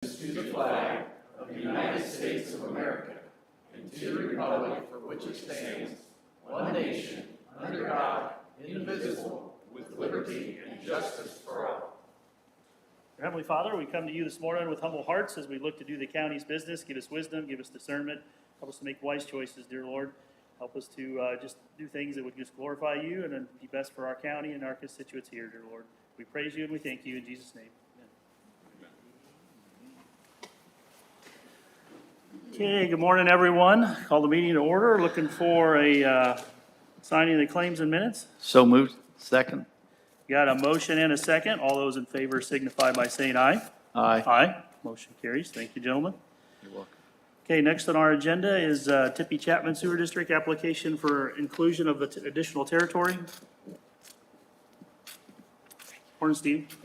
to the flag of the United States of America and to the republic for which it stands, one nation, under God, indivisible, with liberty and justice for all. Heavenly Father, we come to you this morning with humble hearts as we look to do the county's business. Give us wisdom, give us discernment, help us to make wise choices, dear Lord. Help us to just do things that would just glorify you and then be best for our county and our constituents here, dear Lord. We praise you and we thank you in Jesus' name. Okay, good morning, everyone. Call the meeting to order. Looking for a signing of the claims and minutes. So moved. Second. Got a motion and a second. All those in favor signify by saying aye. Aye. Aye. Motion carries. Thank you, gentlemen. You're welcome. Okay, next on our agenda is Tippy Chapman Sewer District application for inclusion of the additional territory. Morning, Steve.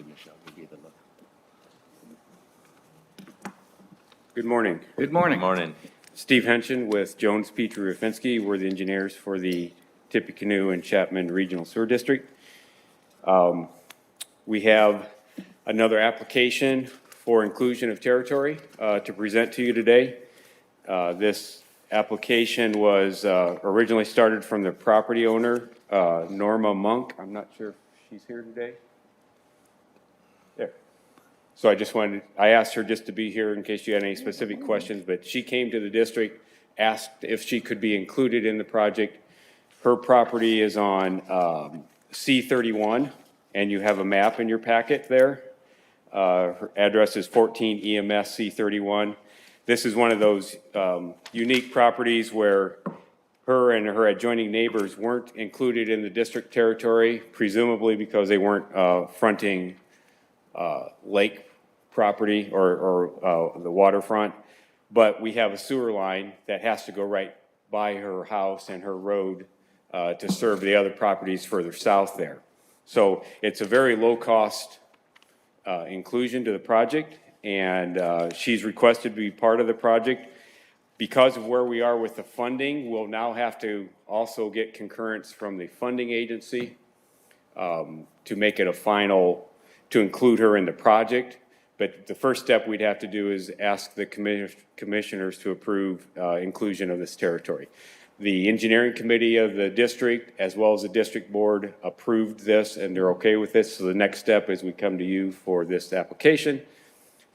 Good morning. Good morning. Steve Henshin with Jones Petrie Rufinski. We're the engineers for the Tippecanoe and Chapman Regional Sewer District. We have another application for inclusion of territory to present to you today. This application was originally started from the property owner, Norma Monk. I'm not sure if she's here today. There. So I asked her just to be here in case you had any specific questions, but she came to the district, asked if she could be included in the project. Her property is on C31, and you have a map in your packet there. Her address is 14 EMS C31. This is one of those unique properties where her and her adjoining neighbors weren't included in the district territory, presumably because they weren't fronting lake property or the waterfront. But we have a sewer line that has to go right by her house and her road to serve the other properties further south there. So it's a very low-cost inclusion to the project, and she's requested to be part of the project. Because of where we are with the funding, we'll now have to also get concurrence from the funding agency to make it a final, to include her in the project. But the first step we'd have to do is ask the commissioners to approve inclusion of this territory. The engineering committee of the district, as well as the district board, approved this, and they're okay with this. So the next step is we come to you for this application,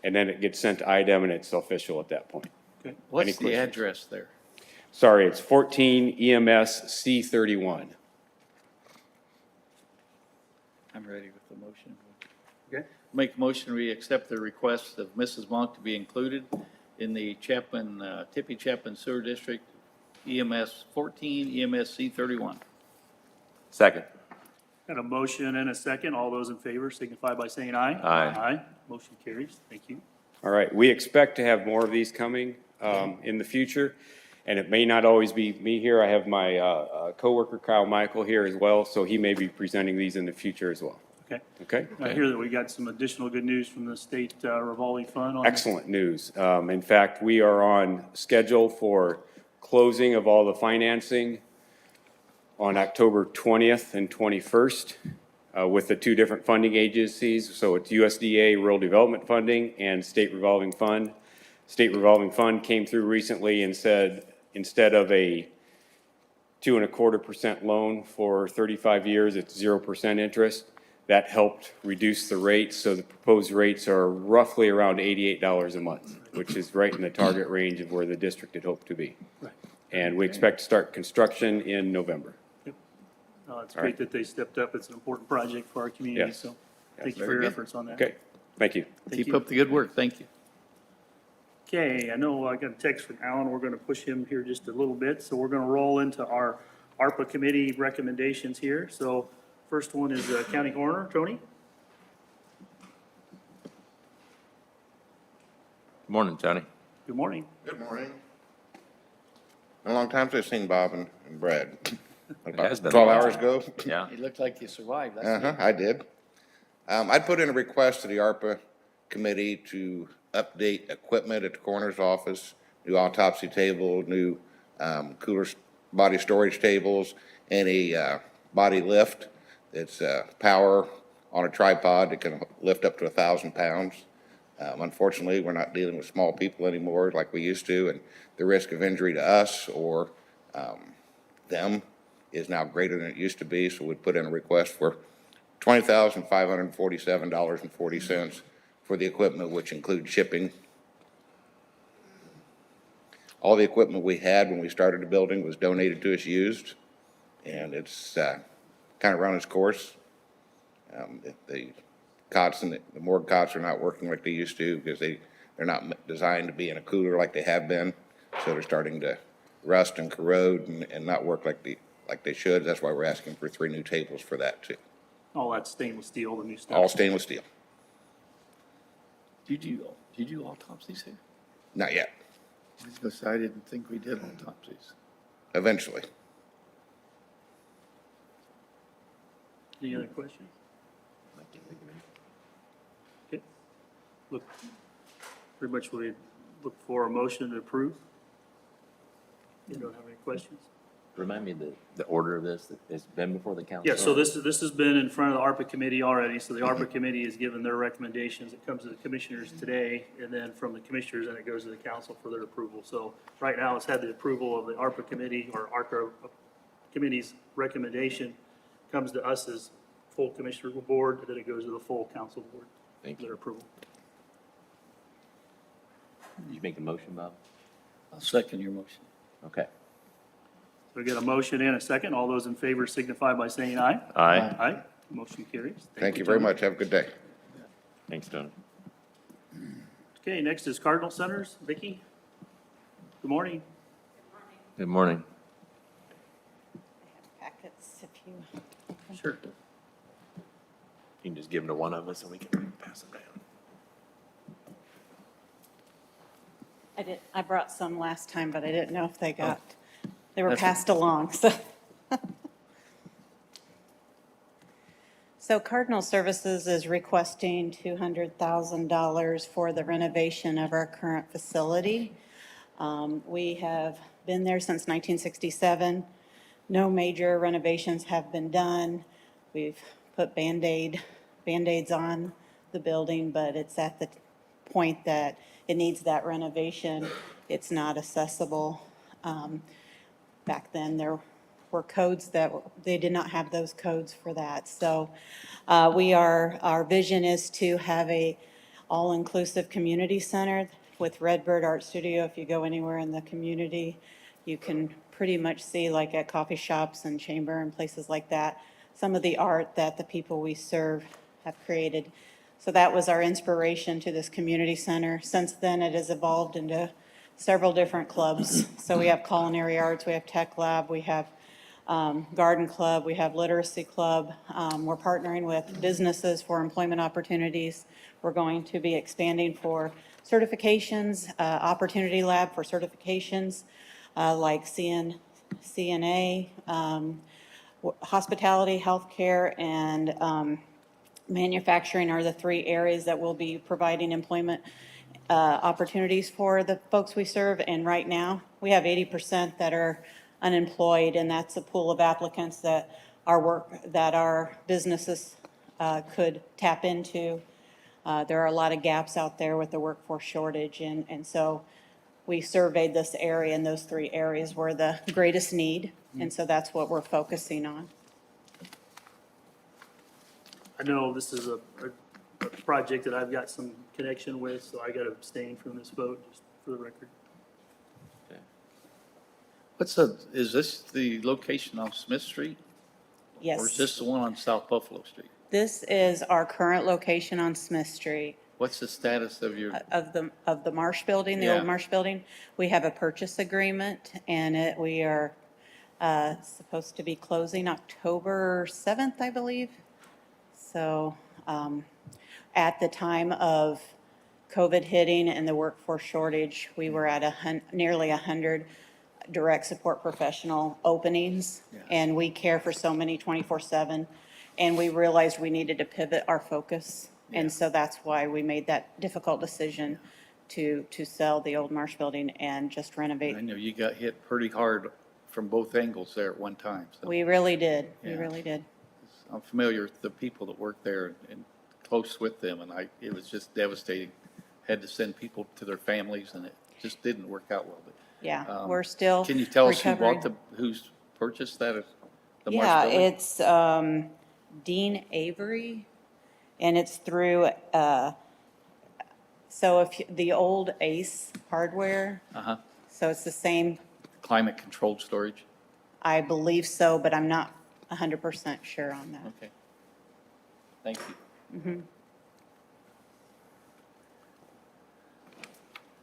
and then it gets sent to IDEM, and it's official at that point. Okay. What's the questions? address there? Sorry, it's 14 EMS C31. I'm ready with the motion. Okay. Make a motion, we accept the request of Mrs. Monk to be included in the Tippy Chapman Sewer District, EMS 14, EMS C31. Second. Got a motion and a second. All those in favor signify by saying aye. Aye. Aye. Motion carries. Thank you. All right, we expect to have more of these coming in the future, and it may not always be me here. I have my coworker Kyle Michael here as well, so he may be presenting these in the future as well. Okay. Okay? I hear that we got some additional good news from the state revolving fund on Excellent news. In fact, we are on schedule for closing of all the financing on October 20th and 21st with the two different funding agencies. So it's USDA Rural Development Funding and State Revolving Fund. State Revolving Fund came through recently and said instead of a 2.25% loan for 35 years, it's 0% interest. That helped reduce the rates, so the proposed rates are roughly around $88 a month, which is right in the target range of where the district had hoped to be. Right. And we expect to start construction in November. It's great that they stepped up. It's an important project for our community, Yes. so thank you for Very your good. efforts on that. Okay, thank you. Thank Keep you. up the good work. Thank you. Okay, I know I got a text from Alan. We're going to push him here just a little bit, so we're going to roll into our ARPA committee recommendations here. So first one is County Coroner, Tony. Good morning, Tony. Good morning. Good morning. Been a long time since I've seen Bob and Brad. has been a 12 long hours time. ago. Yeah. You look like you survived. That's Uh-huh, good. I did. I'd put in a request to the ARPA committee to update equipment at the coroner's office, new autopsy table, new cooler body storage tables, and a body lift. It's power on a tripod that can lift up to 1,000 pounds. Unfortunately, we're not dealing with small people anymore like we used to, and the risk of injury to us or them is now greater than it used to be, so we put in a request for $20,547.40 for the equipment, which includes shipping. All the equipment we had when we started the building was donated to us used, and it's kind of run its course. The cots and the morgue cots are not working like they used to because they're not designed to be in a cooler like they have been, so they're starting to rust and corrode and not work like they should. That's why we're asking for 3 new tables for that too. All that stainless steel, the new stuff. All stainless steel. Did you do autopsies here? Not yet. I was gonna say, I didn't think we did autopsies. Eventually. Any other questions? Okay. Look, pretty much we look for a motion to approve. You don't have any questions? Remind me the order of this, that it's been before the council? Yeah, so this has been in front of the ARPA committee already, so the ARPA committee has given their recommendations. It comes to the commissioners today, and then from the commissioners, then it goes to the council for their approval. So right now, it's had the approval of the ARPA committee, or ARPA committee's recommendation, comes to us as full commissioner board, and then it goes to the full council board. Thank for you. their approval. You make the motion, Bob? I'll second your motion. Okay. So we get a motion and a second. All those in favor signify by saying aye. Aye. Aye. Motion carries. Thank you very Tony. much. Have a good day. Thanks, Tony. Okay, next is Cardinal Centers. Vicki? Good morning. Good morning. Packets, if you, Sure. You can just give them to one of us and we can pass them down. I brought some last time, but I didn't know if they they were That's- passed along, so. So Cardinal Services is requesting $200,000 for the renovation of our current facility. We have been there since 1967. No major renovations have been done. We've put Band-Aids on the building, but it's at the point that it needs that renovation. It's not accessible. Back then, there were codes that, they did not have those codes for that. So our vision is to have a all-inclusive community center with Redbird Art Studio. If you go anywhere in the community, you can pretty much see, like at coffee shops and chamber and places like that, some of the art that the people we serve have created. So that was our inspiration to this community center. Since then, it has evolved into several different clubs. So we have culinary arts, we have tech lab, we have garden club, we have literacy club. We're partnering with businesses for employment opportunities. We're going to be expanding for certifications, opportunity lab for certifications, like CNA, hospitality, healthcare, and manufacturing are the 3 areas that will be providing employment opportunities for the folks we serve. And right now, we have 80% that are unemployed, and that's a pool of applicants that our businesses could tap into. There are a lot of gaps out there with the workforce shortage, and so we surveyed this area, and those 3 areas were the greatest need, and so that's what we're focusing on. I know this is a project that I've got some connection with, so I got to abstain from this vote, just for the record. Is this the location on Smith Street? Yes. Or is this the one on South Buffalo Street? This is our current location on Smith Street What's the status of your, of the Marsh Building, the Yeah. old Marsh Building. We have a purchase agreement, and we are supposed to be closing October 7th, I believe. So at the time of COVID hitting and the workforce shortage, we were at nearly 100 direct support professional openings, and we care for so many 24/7. And we realized we needed to pivot our focus. And so that's why we made that difficult decision to sell the old Marsh Building and just renovate. I know you got hit pretty hard from both angles there at one time. So We really did. We Yeah. really did. I'm familiar with the people that work there and close with them, and it was just devastating had to send people to their families, and it just didn't work out well. But, Yeah, we're still can you tell us recovering. who's purchased that, the Marsh Yeah, building? it's Dean Avery, and it's through, so if, the old Ace Hardware, Uh-huh, so it's the same, climate-controlled storage, I believe so, but I'm not 100% sure on that. okay. Thank you.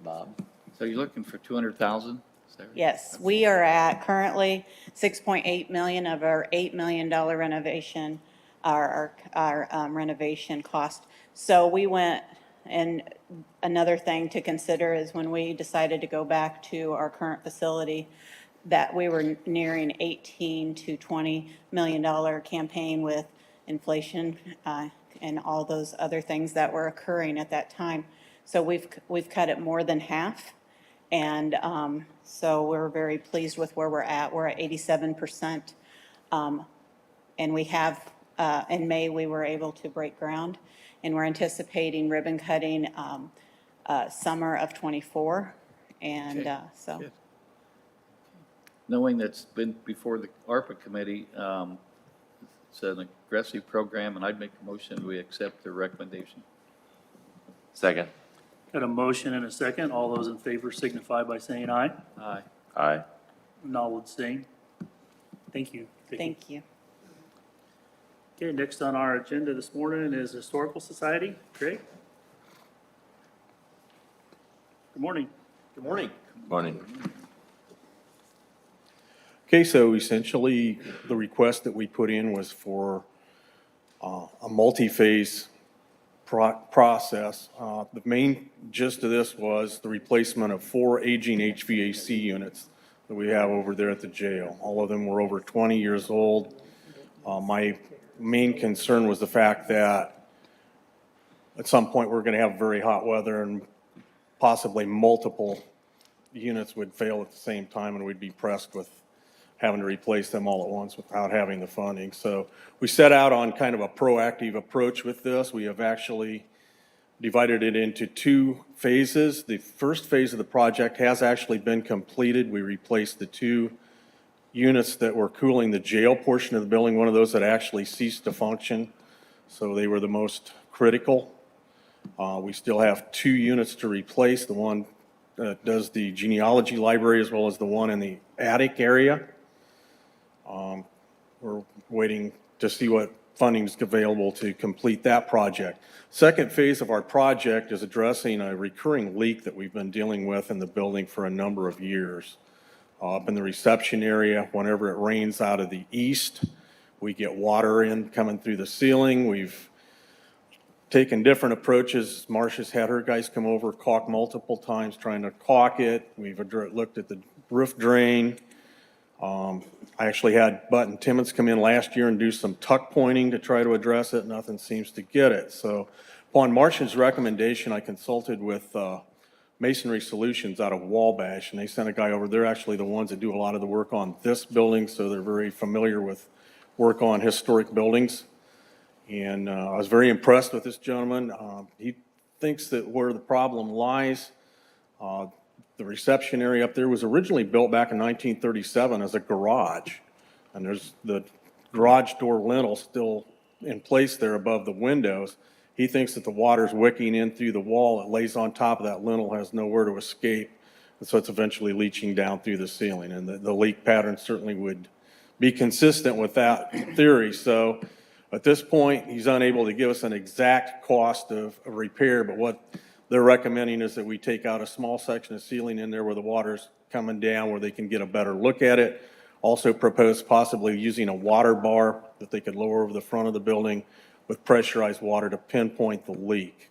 Bob? So you're looking for 200,000? Yes, we are at currently 6.8 million of our $8 million renovation, our renovation cost. So we went, and another thing to consider is when we decided to go back to our current facility, that we were nearing 18 to 20 million dollar campaign with inflation and all those other things that were occurring at that time. So we've cut it more than half. And so we're very pleased with where we're at. We're at 87%. And we have, in May, we were able to break ground. And we're anticipating ribbon cutting summer of '24. And Okay, so, good. Knowing that's been before the ARPA committee, it's an aggressive program, and I'd make a motion we accept the recommendation. Second. Got a motion and a second. All those in favor signify by saying aye. Aye. Aye. And all abstain. Thank you. Vicki. thank you. Okay, next on our agenda this morning is Historical Society. Craig? Good morning. Good morning. Morning. Okay, so essentially, the request that we put in was for a multi-phase process. The main gist of this was the replacement of 4 aging HVAC units that we have over there at the jail. All of them were over 20 years old. My main concern was the fact that at some point, we're going to have very hot weather and possibly multiple units would fail at the same time, and we'd be pressed with having to replace them all at once without having the funding. So we set out on kind of a proactive approach with this. We have actually divided it into 2 phases. The first phase of the project has actually been completed. We replaced the 2 units that were cooling the jail portion of the building, one of those that actually ceased to function. So they were the most critical. We still have 2 units to replace, the one that does the genealogy library as well as the one in the attic area. We're waiting to see what funding is available to complete that project. Second phase of our project is addressing a recurring leak that we've been dealing with in the building for a number of years. Up in the reception area, whenever it rains out of the east, we get water in coming through the ceiling. We've taken different approaches. Marcia's had her guys come over, caulk multiple times, trying to caulk it. We've looked at the roof drain. I actually had Butt and Timmons come in last year and do some tuck pointing to try to address it. Nothing seems to get it. So upon Marcia's recommendation, I consulted with Masonry Solutions out of Wabash, and they sent a guy over. They're actually the ones that do a lot of the work on this building, so they're very familiar with work on historic buildings. And I was very impressed with this gentleman. He thinks that where the problem lies, the reception area up there was originally built back in 1937 as a garage. And there's the garage door lintel still in place there above the windows. He thinks that the water's wicking in through the wall. It lays on top of that lintel, has nowhere to escape. And so it's eventually leaching down through the ceiling. And the leak pattern certainly would be consistent with that theory. So at this point, he's unable to give us an exact cost of repair, but what they're recommending is that we take out a small section of ceiling in there where the water's coming down, where they can get a better look at it. Also propose possibly using a water bar that they could lower over the front of the building with pressurized water to pinpoint the leak.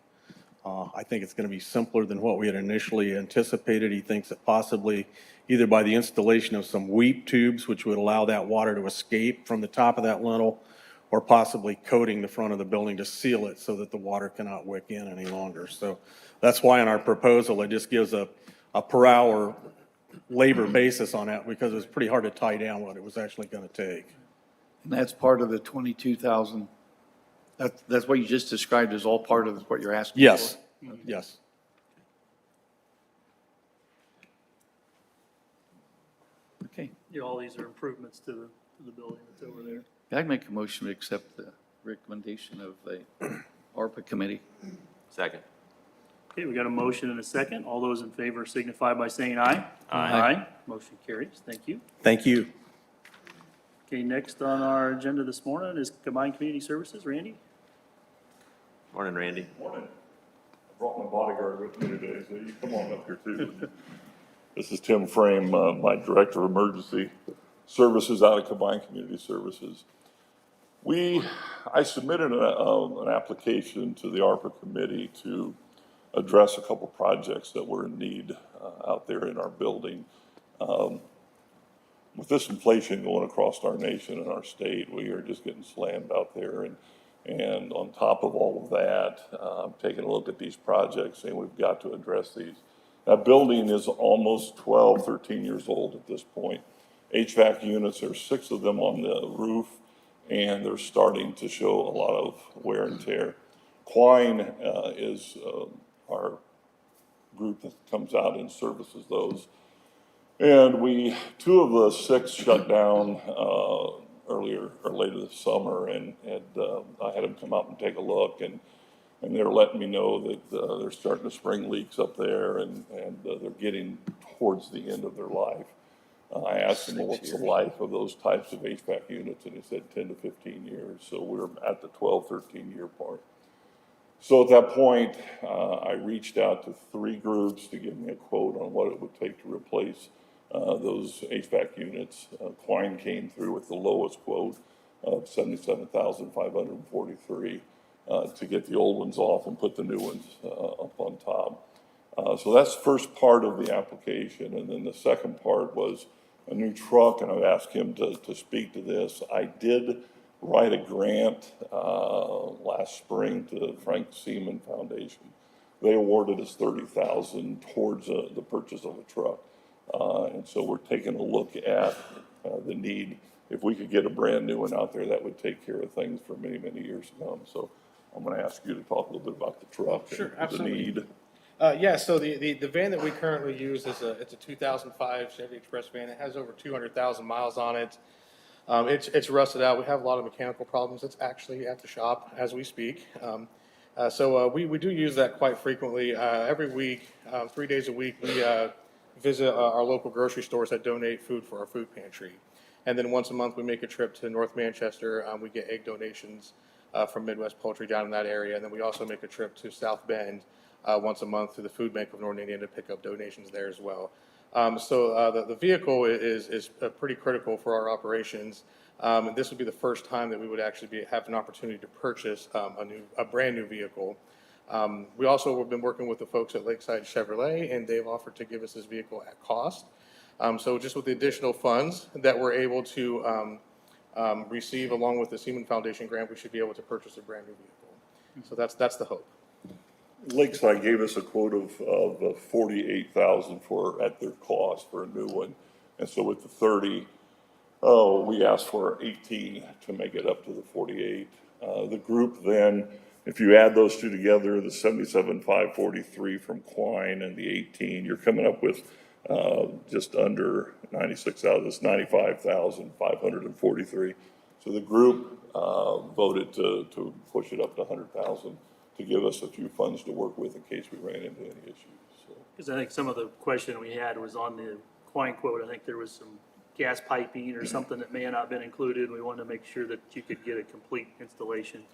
I think it's going to be simpler than what we had initially anticipated. He thinks that possibly either by the installation of some weep tubes, which would allow that water to escape from the top of that lintel, or possibly coating the front of the building to seal it so that the water cannot wick in any longer. So that's why in our proposal, it just gives a per hour labor basis on that, because it was pretty hard to tie down what it was actually going to take. And that's part of the 22,000, that's what you just described as all part of what you're asking for? Yes, yes. Okay. You know, all these are improvements to the building that's over there. I'd make a motion to accept the recommendation of the ARPA committee. Second. Okay, we got a motion and a second. All those in favor signify by saying aye. Aye. Motion carries. Thank you. Thank you. Okay, next on our agenda this morning is Combined Community Services. Randy? Morning, Randy. Morning. I brought my bodyguard with me today, so you come on up here too. This is Tim Frame, my Director of Emergency Services out of Combined Community Services. I submitted an application to the ARPA committee to address a couple projects that were in need out there in our building. With this inflation going across our nation and our state, we are just getting slammed out there. And on top of all of that, I'm taking a look at these projects saying we've got to address these. That building is almost 12, 13 years old at this point. HVAC units, there's 6 of them on the roof, and they're starting to show a lot of wear and tear. Quine is our group that comes out and services those. And 2 of the 6 shut down earlier or later this summer, and I had them come out and take a look, and they're letting me know that they're starting to spring leaks up there, and they're getting towards the end of their life. I asked them, well, what's the life of those types of HVAC units, and they said 10 to 15 years, so we're at the 12, 13-year part. So at that point, I reached out to 3 groups to give me a quote on what it would take to replace those HVAC units. Quine came through with the lowest quote of $77,543 to get the old ones off and put the new ones up on top. So that's the first part of the application. And then the second part was a new truck, and I've asked him to speak to this. I did write a grant last spring to the Frank Seaman Foundation. They awarded us $30,000 towards the purchase of a truck. And so we're taking a look at the need. If we could get a brand new one out there, that would take care of things for many, many years to come. So I'm going to ask you to talk a little bit about the truck. Sure, and absolutely. the need. Yeah, so the van that we currently use it's a 2005 Chevy Express van. It has over 200,000 miles on it. It's rusted out. We have a lot of mechanical problems. It's actually at the shop as we speak. So we do use that quite frequently. Every week, 3 days a week, we visit our local grocery stores that donate food for our food pantry. And then once a month, we make a trip to North Manchester. We get egg donations from Midwest Poultry down in that area. And then we also make a trip to South Bend once a month to the Food Bank of Northern Indiana to pick up donations there as well. So the vehicle is pretty critical for our operations. And this would be the first time that we would actually have an opportunity to purchase a brand new vehicle. We also have been working with the folks at Lakeside Chevrolet, and they've offered to give us this vehicle at cost. So just with the additional funds that we're able to receive along with the Seaman Foundation grant, we should be able to purchase a brand new vehicle. So that's the hope. Lakeside gave us a quote of $48,000 at their cost for a new one. And so with the 30, we asked for 18 to make it up to the 48. The group then, if you add those 2 together, the 77,543 from Quine and the 18, you're coming up with just under 96,000. It's 95,543. So the group voted to push it up to 100,000 to give us a few funds to work with in case we ran into any issues. So. Because I think some of the question we had was on the Quine quote. I think there was some gas piping or something that may have not been included. We wanted to make sure that you could get a complete installation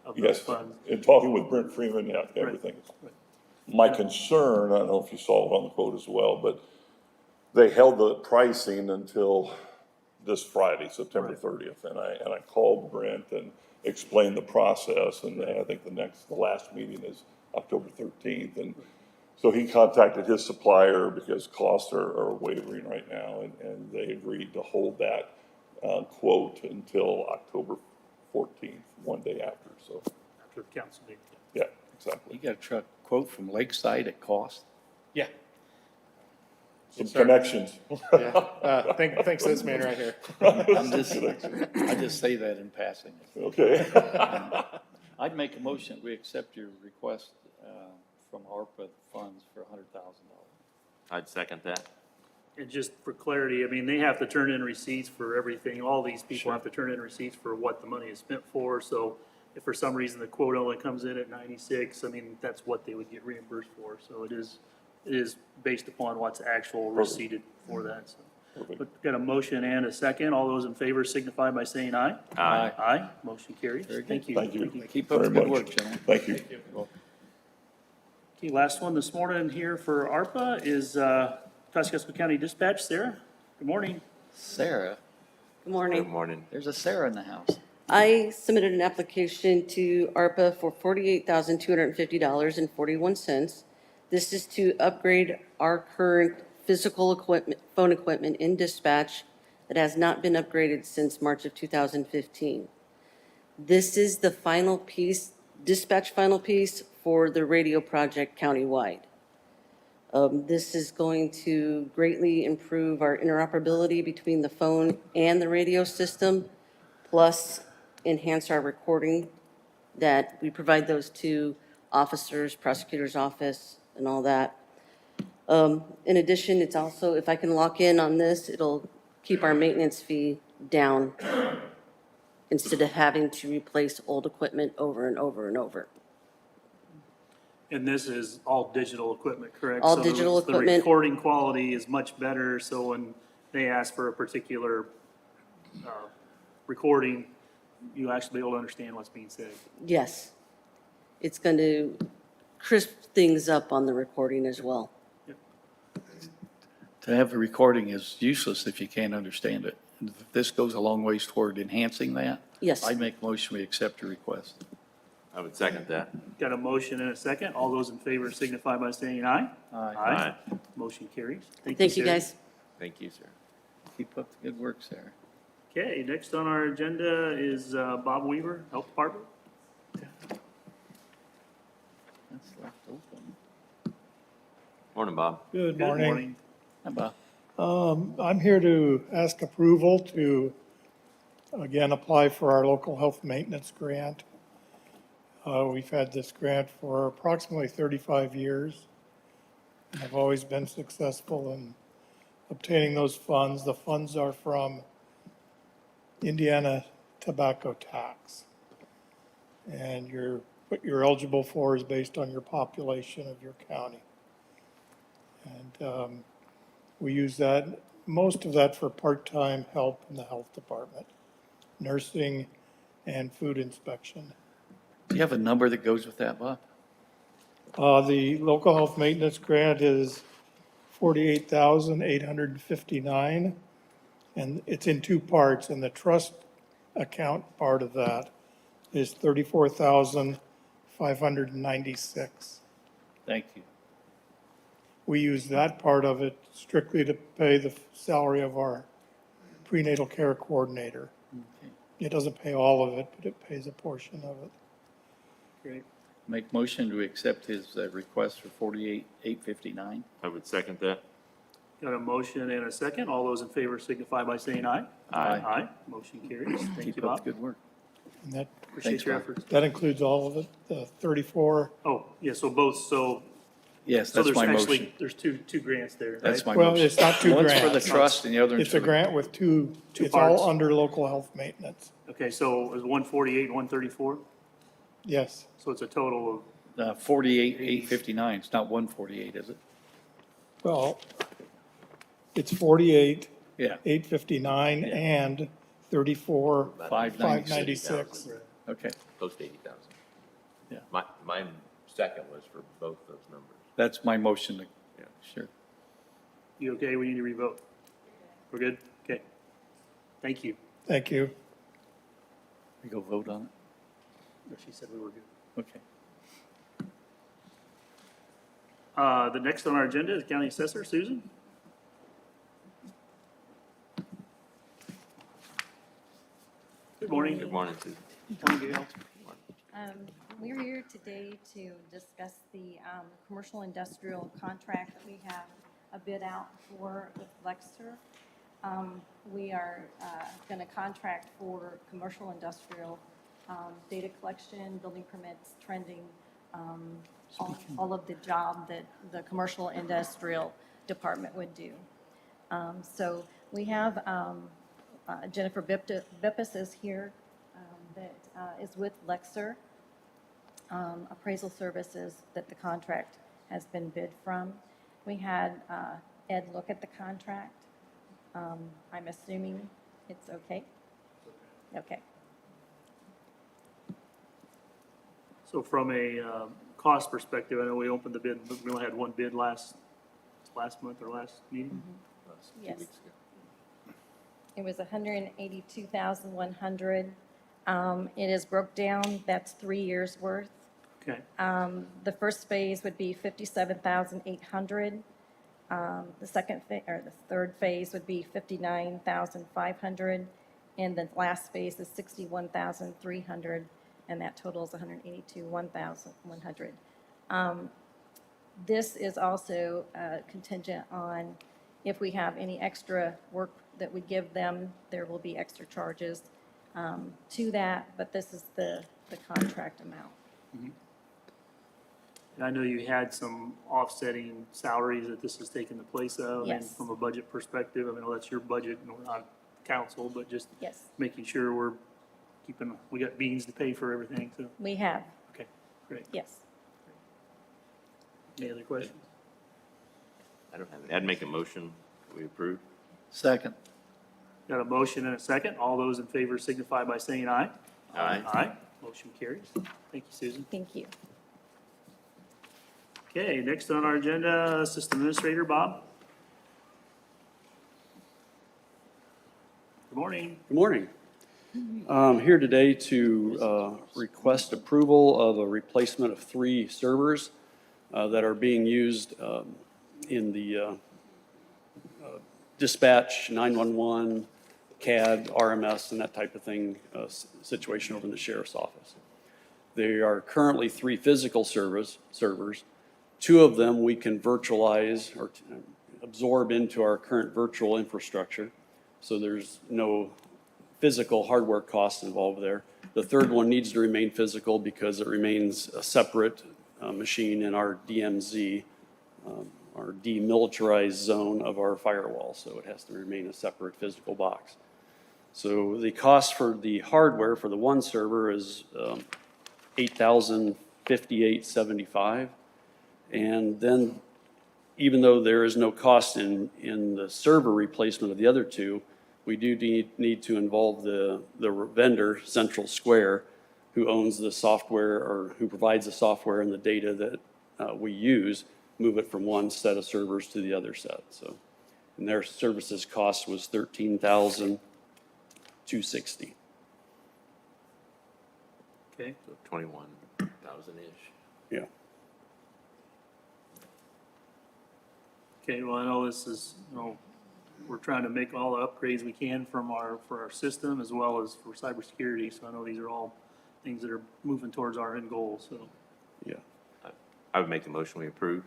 of those Yes, funds. in talking with Brent Freeman, yeah, everything is. My concern, I don't know if you saw it on the quote as well, but they held the pricing until this Friday, September 30th, and I called Brent and explained the process, and I think the last meeting is October 13th, and so he contacted his supplier because costs are wavering right now, and they agreed to hold that quote until October 14th, one day after, so, After the council meeting. yeah, exactly. You got a truck quote from Lakeside at cost? Yeah. Some Yes, sir. connections. Yeah. Thanks to this man right here. I just say that in passing. Okay. I'd make a motion, we accept your request from ARPA funds for $100,000. I'd second that. And just for clarity, I mean, they have to turn in receipts for everything. All these people have to turn in receipts for what the money is spent for. So if for some reason the quote only comes in at 96, I mean, that's what they would get reimbursed for. So it is based upon what's actual receipted for that, so. But got a motion and a second. All those in favor signify by saying aye. Aye. Aye, motion carries. Very good. Thank you. Thank you. Keep up the Very good much. work, gentlemen. Thank you. Okay, last one this morning here for ARPA is Kosciuszko County Dispatch. Sarah, good morning. Sarah, Good Good morning. morning. there's a Sarah in the house. I submitted an application to ARPA for $48,250.41. This is to upgrade our current physical equipment, phone equipment in dispatch that has not been upgraded since March of 2015. This is the final piece, dispatch final piece for the radio project countywide. This is going to greatly improve our interoperability between the phone and the radio system, plus enhance our recording that we provide those to officers, prosecutor's office, and all that. In addition, it's also, if I can lock in on this, it'll keep our maintenance fee down instead of having to replace old equipment over and over and over. And this is all digital equipment, correct? All So the- digital The equipment. recording quality is much better, so when they ask for a particular recording, you actually be able to understand what's being said. Yes. It's going to crisp things up on the recording as well. To have a recording is useless if you can't understand it. And if this goes a long ways toward enhancing that. Yes. I'd make a motion, we accept your request. I would second that. Got a motion and a second. All those in favor signify by saying aye. Aye. Motion carries. Thank you, Sarah. guys. Thank you, sir. Keep up the good work, Sarah. Okay, next on our agenda is Bob Weaver, Health Department. That's left open. Morning, Bob. Good Good morning. How about, I'm here to ask approval to, again, apply for our local health maintenance grant. We've had this grant for approximately 35 years. And I've always been successful in obtaining those funds. The funds are from Indiana tobacco tax. And what you're eligible for is based on your population of your county. And we use that, most of that for part-time help in the health department, nursing and food inspection. do you have a number that goes with that, Bob? The local health maintenance grant is $48,859, and it's in two parts, and the trust account part of that is $34,596. Thank you. We use that part of it strictly to pay the salary of our prenatal care coordinator. Okay. It doesn't pay all of it, but it pays a portion of it. Great. Make motion to accept his request for 48,859. I would second that. Got a motion and a second. All those in favor signify by saying aye. Aye. Aye. Motion carries. Thank you, Keep up Bob. the good work. And that, Appreciate Thanks, your Bob. efforts. that includes all of it, the 34. Oh, yeah, so both, Yes, so that's there's my actually, motion. there's two grants there, That's right? my Well, motion. it's not two One's for the grants. trust and the other one's It's for a the. grant with two, Two it's parts. all under local health maintenance. Okay, so it was 148 and 134? Yes, So it's a total of 48,859. It's not 148, is it? well, it's 48, Yeah, 859 and 34, 596. 596. Okay, Close to 80,000. Yeah. My second was for both those numbers. that's my motion. Yeah. Sure. You okay? We need to revote. We're good? Okay. Thank you. Thank you. We go vote on She said we were good. it? Okay. The next on our agenda is County Assessor, Susan. Good morning. Good morning, Susan. Morning, Gail. We're here today to discuss the commercial industrial contract that we have a bid out for with Lexter. We are going to contract for commercial industrial data collection, building permits, trending, all of the job that the commercial industrial department would do. So we have Jennifer Bippus is here that is with Lexer Appraisal Services that the contract has been bid from. We had Ed look at the contract. I'm assuming it's okay? Okay. So from a cost perspective, I know we opened the bid, but we only had one bid last month or last meeting. Yes. It was 182,100. It is broke down, that's 3 years' worth. Okay, The first phase would be 57,800. The third phase would be 59,500. And the last phase is 61,300, and that totals 182,100. This is also contingent on if we have any extra work that we give them, there will be extra charges to that, but this is the contract amount. and I know you had some offsetting salaries that this has taken the place of. And Yes. from a budget perspective, I know that's your budget, and we're not council, but just Yes, making sure we got beans to pay for everything, so, we have, okay, great. yes. Any other questions? I don't have it. I'd make a motion, we approve. Second. Got a motion and a second. All those in favor signify by saying aye. Aye. Aye. Motion carries. Thank you, Susan. Thank you. Okay, next on our agenda, System Administrator Bob. Good morning. Good morning. I'm here today to request approval of a replacement of 3 servers that are being used in the dispatch, 911, CAD, RMS, and that type of thing situation over in the sheriff's office. They are currently 3 physical servers. 2 of them we can virtualize or absorb into our current virtual infrastructure, so there's no physical hardware costs involved there. The third one needs to remain physical because it remains a separate machine in our DMZ, our demilitarized zone of our firewall, so it has to remain a separate physical box. So the cost for the hardware for the one server is $8,058.75. And then, even though there is no cost in the server replacement of the other 2, we do need to involve the vendor, Central Square, who owns the software or who provides the software and the data that we use, move it from one set of servers to the other set. So, and their services cost was $13,260. Okay, So 21,000-ish. Yeah. okay, well, I know this is, we're trying to make all the upgrades we can for our system as well as for cybersecurity, so I know these are all things that are moving towards our end goal, so. Yeah. I would make the motion, we approve.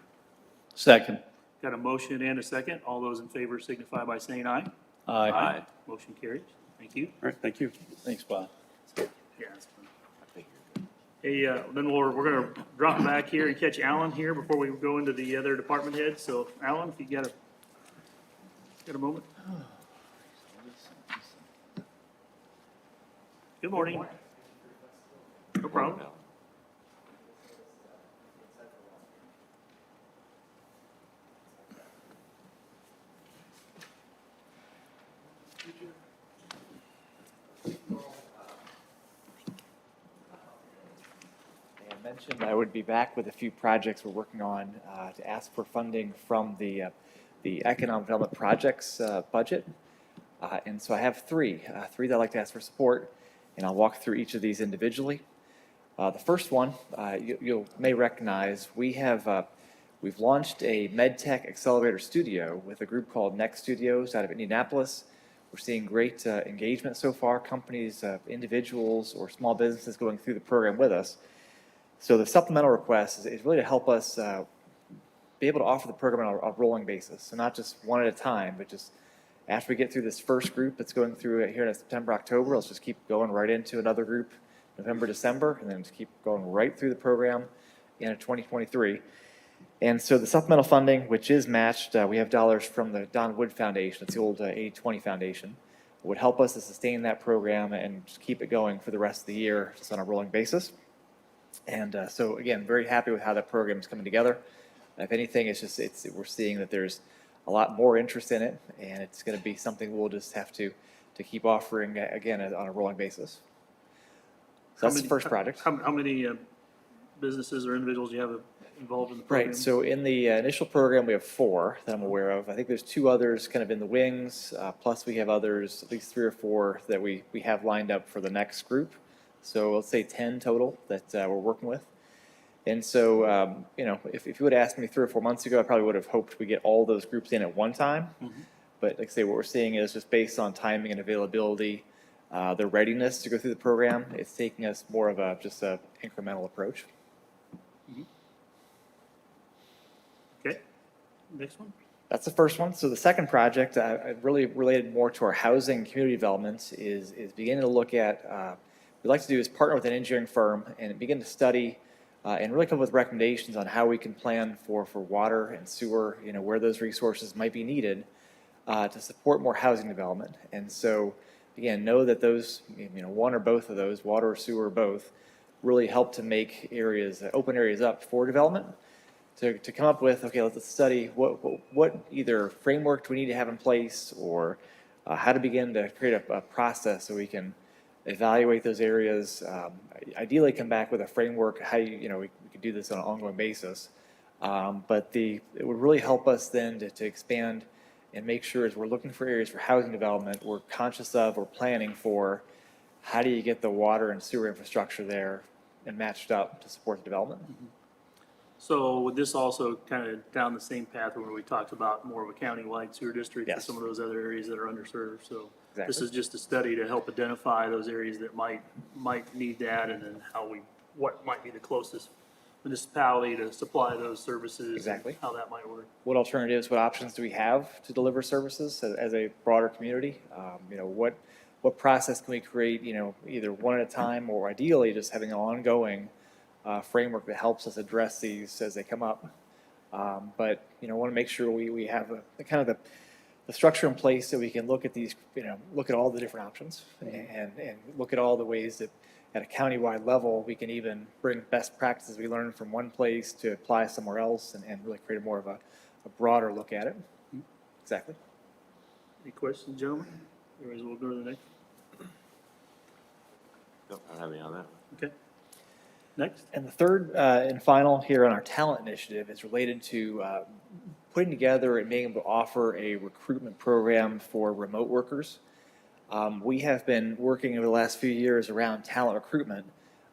Second. Got a motion and a second. All those in favor signify by saying aye. Aye. Motion carries. Thank you. All right, thank you. Thanks, Bob. Yeah, that's fine. I think you're good. Hey, then we're gonna drop back here and catch Alan here before we go into the other department heads. So Alan, if you got a moment? Good morning. No problem. I mentioned I would be back with a few projects we're working on to ask for funding from the Economic Development Projects budget. And so I have three that I'd like to ask for support, and I'll walk through each of these individually. The first one, you may recognize, we've launched a MedTech Accelerator Studio with a group called Next Studios out of Indianapolis. We're seeing great engagement so far, companies, individuals, or small businesses going through the program with us. So the supplemental request is really to help us be able to offer the program on a rolling basis. So not just one at a time, but just after we get through this first group that's going through it here in September, October, let's just keep going right into another group November, December, and then just keep going right through the program into 2023. And so the supplemental funding, which is matched, we have dollars from the Don Wood Foundation, it's the old 80/20 Foundation, would help us to sustain that program and just keep it going for the rest of the year, just on a rolling basis. And so again, very happy with how that program is coming together. If anything, we're seeing that there's a lot more interest in it, and it's going to be something we'll just have to keep offering again on a rolling basis. So that's the first project. How many businesses or individuals do you have involved in the program? Right, so in the initial program, we have 4 that I'm aware of. I think there's 2 others kind of in the wings, plus we have others, at least 3 or 4 that we have lined up for the next group. So let's say 10 total that we're working with. And so, you know, if you would have asked me 3 or 4 months ago, I probably would have hoped we get all those groups in at one time. But like I say, what we're seeing is just based on timing and availability, their readiness to go through the program, it's taking us more of just a incremental approach. Okay, next one. That's the first one. So the second project, really related more to our housing and community development, is beginning to look at, what we'd like to do is partner with an engineering firm and begin to study and really come up with recommendations on how we can plan for water and sewer, you know, where those resources might be needed to support more housing development. And so, again, know that those, you know, one or both of those, water or sewer or both, really help to make areas, open areas up for development. To come up with, okay, let's study what either framework do we need to have in place, or how to begin to create a process so we can evaluate those areas. Ideally, come back with a framework how we could do this on an ongoing basis. But it would really help us then to expand and make sure as we're looking for areas for housing development, we're conscious of or planning for how do you get the water and sewer infrastructure there and matched up to support the development. So would this also kind of down the same path where we talked about more of a county-wide sewer district for Yes. some of those other areas that are underserved? So this Exactly. is just a study to help identify those areas that might need that, and then what might be the closest municipality to supply those services. Exactly. How that might work. What alternatives, what options do we have to deliver services as a broader community? What process can we create, either one at a time, or ideally just having an ongoing framework that helps us address these as they come up. But want to make sure we have the structure in place so we can look at these, look at all the different options and look at all the ways that at a countywide level we can even bring best practices we learn from one place to apply somewhere else and really create more of a broader look at it. Exactly. Any questions, gentlemen? Otherwise, we'll go to the next. Nope, I don't have any on that. Okay. Next. And the third and final here on our talent initiative is related to putting together and being able to offer a recruitment program for remote workers. We have been working over the last few years around talent recruitment.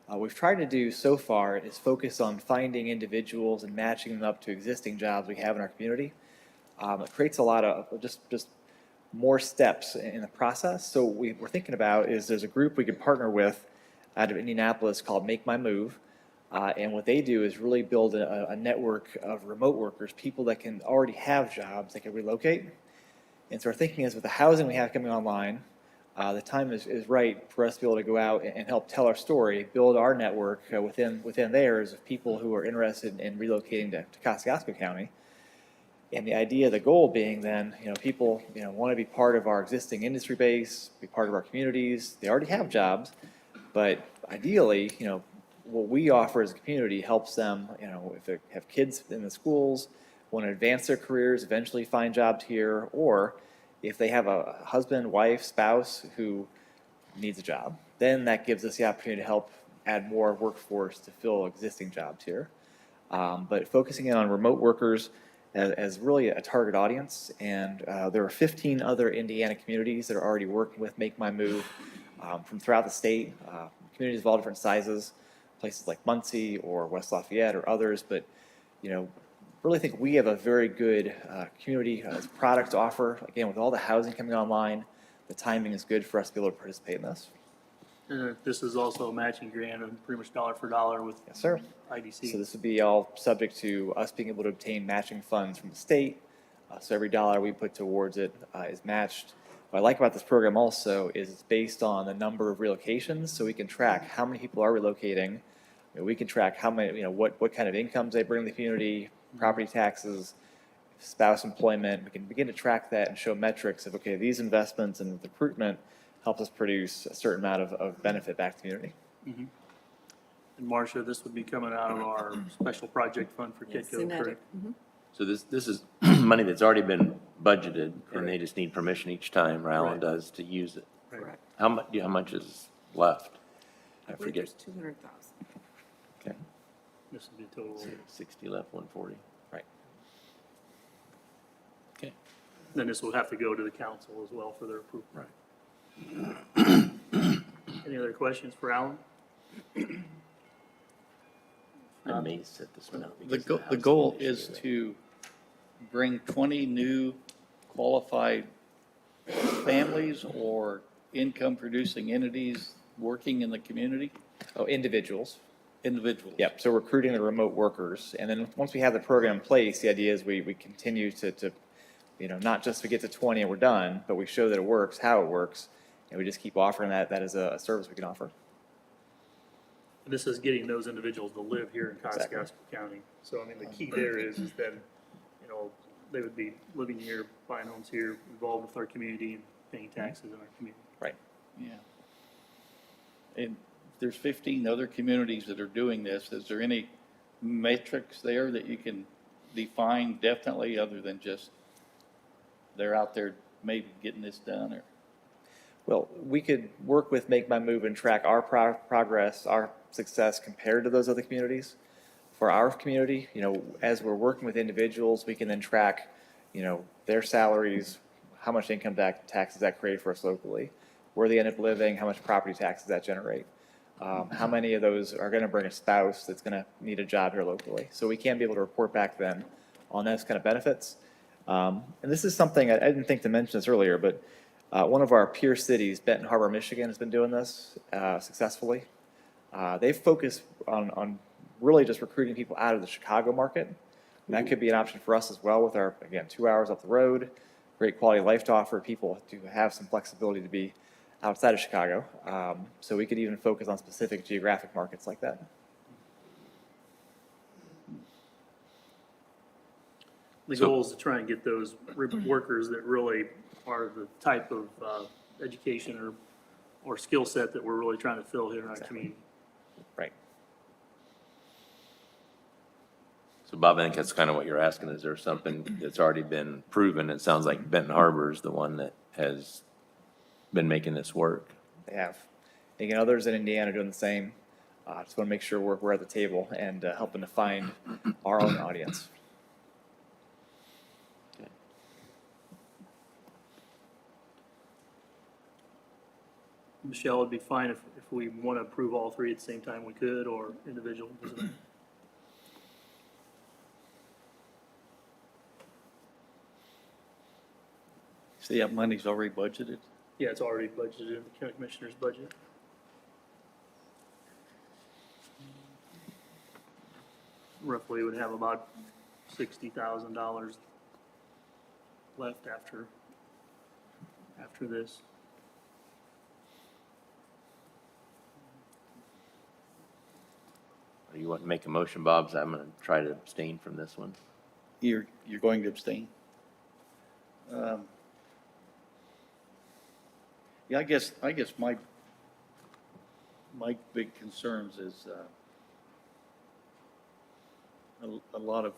What we've tried to do so far is focus on finding individuals and matching them up to existing jobs we have in our community. It creates a lot of just more steps in the process. So what we're thinking about is there's a group we could partner with out of Indianapolis called Make My Move. And what they do is really build a network of remote workers, people that can already have jobs, that can relocate. And so our thinking is with the housing we have coming online, the time is right for us to be able to go out and help tell our story, build our network within theirs of people who are interested in relocating to Kosciuszko County. And the idea, the goal being then, people, want to be part of our existing industry base, be part of our communities. They already have jobs, but ideally, what we offer as a community helps them, if they have kids in the schools, want to advance their careers, eventually find jobs here, or if they have a husband, wife, spouse who needs a job, then that gives us the opportunity to help add more workforce to fill existing jobs here. But focusing in on remote workers as really a target audience, and there are 15 other Indiana communities that are already working with Make My Move from throughout the state, communities of all different sizes, places like Muncie or West Lafayette or others, but really think we have a very good community product to offer. Again, with all the housing coming online, the timing is good for us to be able to participate in this. And this is also a matching grant and pretty much dollar for dollar with Yes, sir. IDC. So this would be all subject to us being able to obtain matching funds from the state. So every dollar we put towards it is matched. What I like about this program also is it's based on the number of relocations, so we can track how many people are relocating. We can track how many, what kind of incomes they bring to the community, property taxes, spouse employment. We can begin to track that and show metrics of, okay, these investments and recruitment help us produce a certain amount of benefit back to the community. And Marcia, this would be coming out of our special project fund for Kitco, correct? So this is money that's already been budgeted, and they Correct. just need permission each time Ryland Right. does to use it. Right. How much is left? I believe forget. there's 200,000. Okay, This would be a total. 60 left, 140. Right. Okay. Then this will have to go to the council as well for their approval. Right. Any other questions for Alan? I may set this one out. The because the housing goal issue is there. to bring 20 new qualified families or income-producing entities working in the community, Oh, individuals. individuals. Yep, so recruiting the remote workers, and then once we have the program in place, the idea is we continue to, not just to get to 20 and we're done, but we show that it works, how it works, and we just keep offering that as a service we can offer. And this is getting those individuals to live here in Exactly. Kosciuszko County. So, I mean, the key there is that, they would be living here, buying homes here, involved with our community and paying taxes in our community. Right. Yeah. And there's 15 other communities that are doing this. Is there any metrics there that you can define definitely, other than just they're out there maybe getting this done, or? Well, we could work with Make My Move and track our progress, our success compared to those other communities. For our community, as we're working with individuals, we can then track, their salaries, how much income taxes that create for us locally, where they end up living, how much property taxes that generate. How many of those are going to bring a spouse that's going to need a job here locally? So we can be able to report back then on those kind of benefits. And this is something, I didn't think to mention this earlier, but one of our peer cities, Benton Harbor, Michigan, has been doing this successfully. They've focused on really just recruiting people out of the Chicago market. And that could be an option for us as well with our, again, 2 hours up the road, great quality of life to offer people to have some flexibility to be outside of Chicago. So we could even focus on specific geographic markets like that. The goal is to try and get those workers that really are the type of education or skill set that we're really trying to fill here in our community. Right. So Bob, I think that's kind of what you're asking. Is there something that's already been proven? It sounds like Benton Harbor is the one that has been making this work. They have. Again, others in Indiana are doing the same. Just want to make sure we're at the table and helping to find our own audience. Michelle, it'd be fine if we want to approve all three at the same time, we could, or individual. So that money's already budgeted? Yeah, it's already budgeted in the county commissioner's budget. Roughly would have about $60,000 left after this. You want to make a motion, Bob? So I'm going to try to abstain from this one. You're going to abstain? Yeah, I guess my big concerns is, a lot of,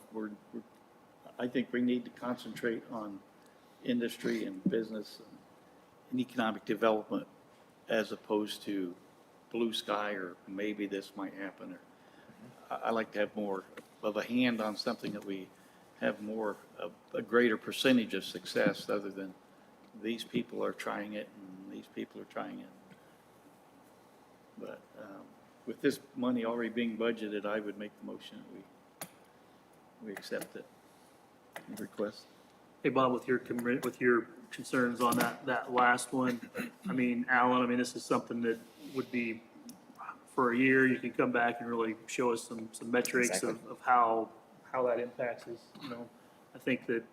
I think we need to concentrate on industry and business and economic development as opposed to blue sky, or maybe this might happen, or I like to have more of a hand on something that we have more, a greater percentage of success, other than these people are trying it and these people are trying it. But with this money already being budgeted, I would make the motion that we accept it, the request. Hey, Bob, with your concerns on that last one, I mean, Alan, this is something that would be, for a year, you can come back and really show us some metrics Exactly. of how that impacts us, I think that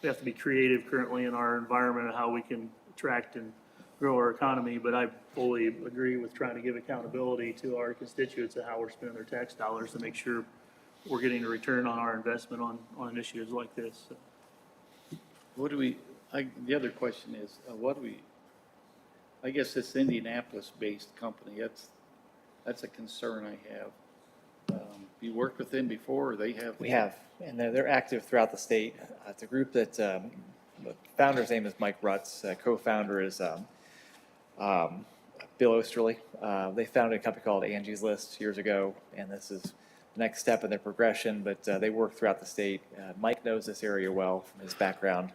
we have to be creative currently in our environment of how we can attract and grow our economy, but I fully agree with trying to give accountability to our constituents of how we're spending their tax dollars to make sure we're getting a return on our investment on initiatives like this. So. What do we, the other question is, what do we, I guess it's Indianapolis-based company, that's a concern I have. You worked with them before, or they have? We have, and they're active throughout the state. It's a group that, the founder's name is Mike Rutz, co-founder is Bill Osterly. They founded a company called Angie's List years ago, and this is the next step in their progression, but they work throughout the state. Mike knows this area well from his background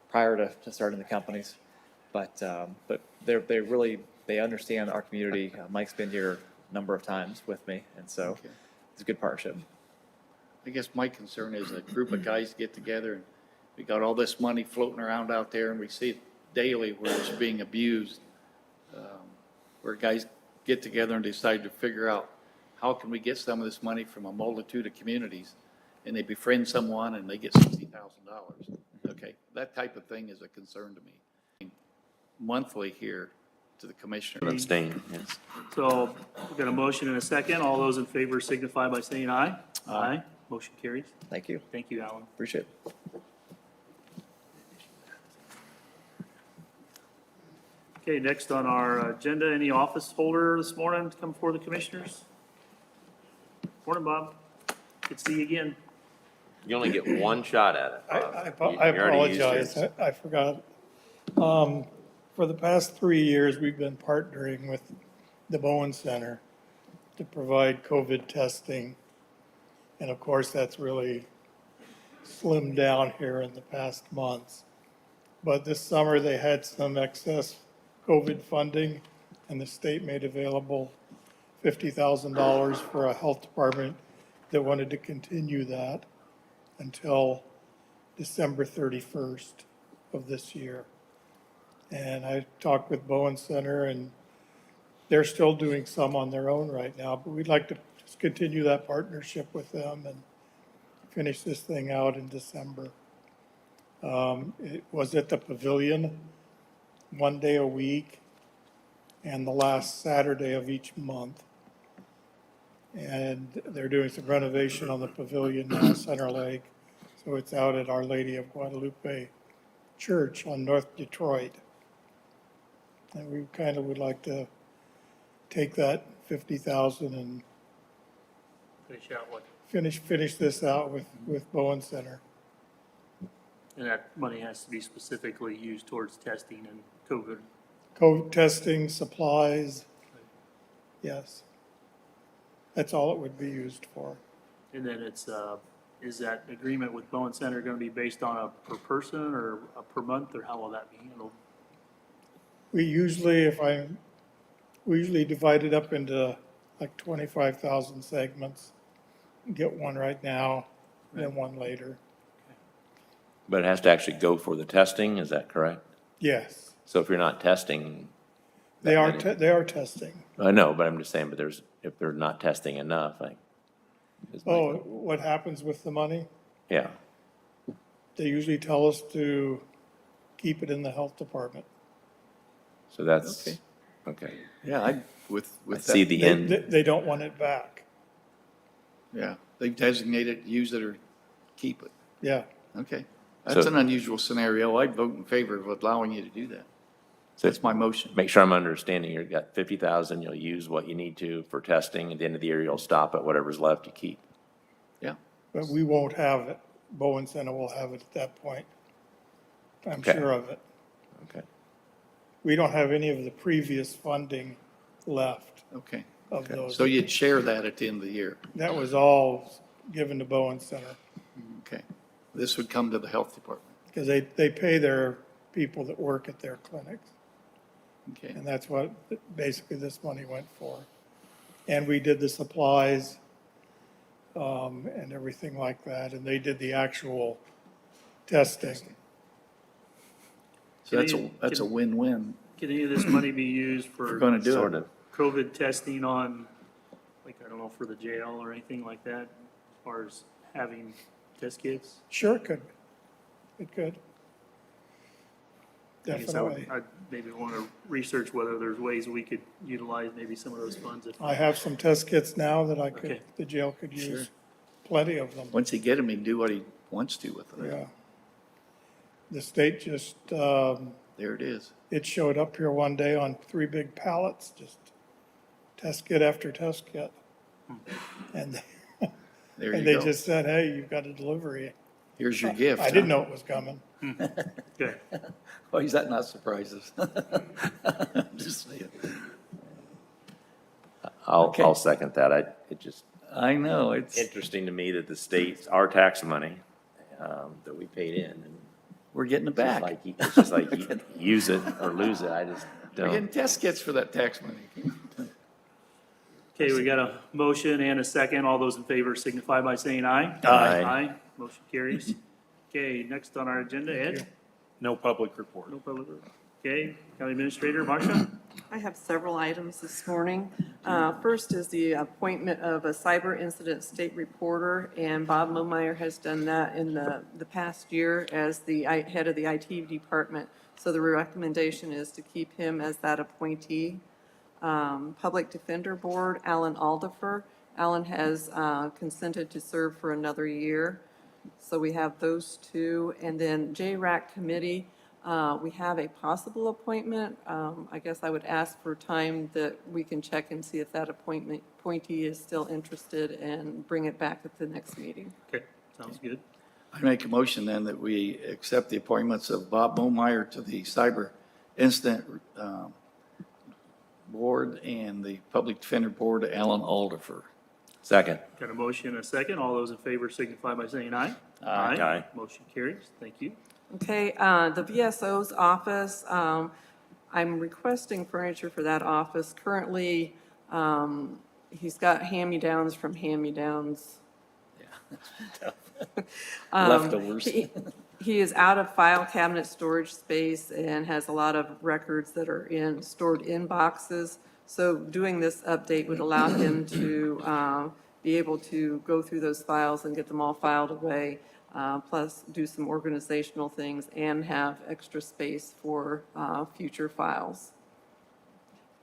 prior to starting the companies, but they understand our community. Mike's been here a number of times with me, and so Okay. it's a good partnership. I guess my concern is a group of guys get together and we got all this money floating around out there and we see it daily where it's being abused. Where guys get together and decide to figure out how can we get some of this money from a multitude of communities, and they befriend someone and they get $60,000. Okay, that type of thing is a concern to me. Monthly here to the commissioner. Abstain, yes. So we've got a motion and a second. All those in favor signify by saying aye. Aye. Motion carries. Thank you. Thank you, Alan. Appreciate it. Okay, next on our agenda, any office holder this morning to come before the commissioners? Morning, Bob. Good to see you again. You only get one shot at it. I Bob. You already used apologize, yours. I forgot. For the past 3 years, we've been partnering with the Bowen Center to provide COVID testing. And of course, that's really slimmed down here in the past months. But this summer, they had some excess COVID funding, and the state made available $50,000 for a health department that wanted to continue that until December 31st of this year. And I talked with Bowen Center, and they're still doing some on their own right now, but we'd like to just continue that partnership with them and finish this thing out in December. It was at the Pavilion, 1 day a week, and the last Saturday of each month. And they're doing some renovation on the Pavilion now, Center Lake. So it's out at Our Lady of Guadalupe Church on North Detroit. And we kind of would like to take that 50,000 and Finish out what, finish this out with Bowen Center. and that money has to be specifically used towards testing and COVID. COVID testing, supplies, yes. That's all it would be used for. And then it's, is that agreement with Bowen Center going to be based on a per person or a per month, or how will that be handled? We usually, we usually divide it up into like 25,000 segments. Get one right now, then one later. But it has to actually go for the testing, is that correct? Yes, So if you're not testing, they are testing. I know, but I'm just saying, but if they're not testing enough, Oh, what happens with the money? yeah. They usually tell us to keep it in the health department. So that's, Okay. okay. Yeah, I I see the end. They don't want it back. Yeah, they've designated use it or keep it. Yeah, Okay. That's So- an unusual scenario. I'd vote in favor of allowing you to do that. So That's my motion. make sure I'm understanding, you've got 50,000, you'll use what you need to for testing, at the end of the year, you'll stop at whatever's left you keep. Yeah. but we won't have it. Bowen Center will have it at that point. I'm Okay. sure of it. Okay. We don't have any of the previous funding left Okay. of those. So you'd share that at the end of the year. That was all given to Bowen Center, Okay. This would come to the health department. because they pay their people that work at their clinics. Okay. And that's what basically this money went for. And we did the supplies, and everything like that, and they did the actual testing. So that's a win-win. Can any of this money be used If we're for going to do Sort it. of. COVID testing on, like, I don't know, for the jail or anything like that, as far as having test kits? Sure it could. It could. I guess I would- Definitely. I'd maybe want to research whether there's ways we could utilize maybe some of those funds if. I have some test kits now that I could, Okay. the jail could use plenty of them. Once he get them, he can do what he wants to with them. Yeah. The state just, There it is. it showed up here one day on 3 big pallets, just test kit after test kit. And, There and you they go. just said, hey, you've got a delivery. Here's your gift. I didn't know it was coming. Okay. Why is that not surprises? Just saying. Okay. I'll second that. It just I know, it's, interesting to me that the state's, our tax money, that we paid in, and we're getting it it's just back. like, it's just like use it or lose it. I just We're getting don't. test kits for that tax money. Okay, we got a motion and a second. All those in favor signify by saying aye. Aye. Aye, motion carries. Okay, next on our agenda, Ed? No public report. No public. Okay, County Administrator, Marcia? I have several items this morning. First is the appointment of a cyber incident state reporter, and Bob Momeyer has done that in the past year as the head of the IT department. So the recommendation is to keep him as that appointee. Public Defender Board, Alan Aldifer. Alan has consented to serve for another year. So we have those two. And then JRAC Committee, we have a possible appointment. I guess I would ask for time that we can check and see if that appointee is still interested and bring it back at the next meeting. Okay, sounds good. I make a motion then that we accept the appointments of Bob Momeyer to the Cyber Incident Board and the Public Defender Board, Alan Aldifer. Second. Got a motion and a second. All those in favor signify by saying aye. Aye. Motion carries. Thank you. Okay, the VSO's office, I'm requesting furniture for that office. Currently, he's got hand-me-downs from hand-me-downs. Leftovers. He is out of file cabinet storage space and has a lot of records that are stored in boxes. So doing this update would allow him to be able to go through those files and get them all filed away, plus do some organizational things and have extra space for future files.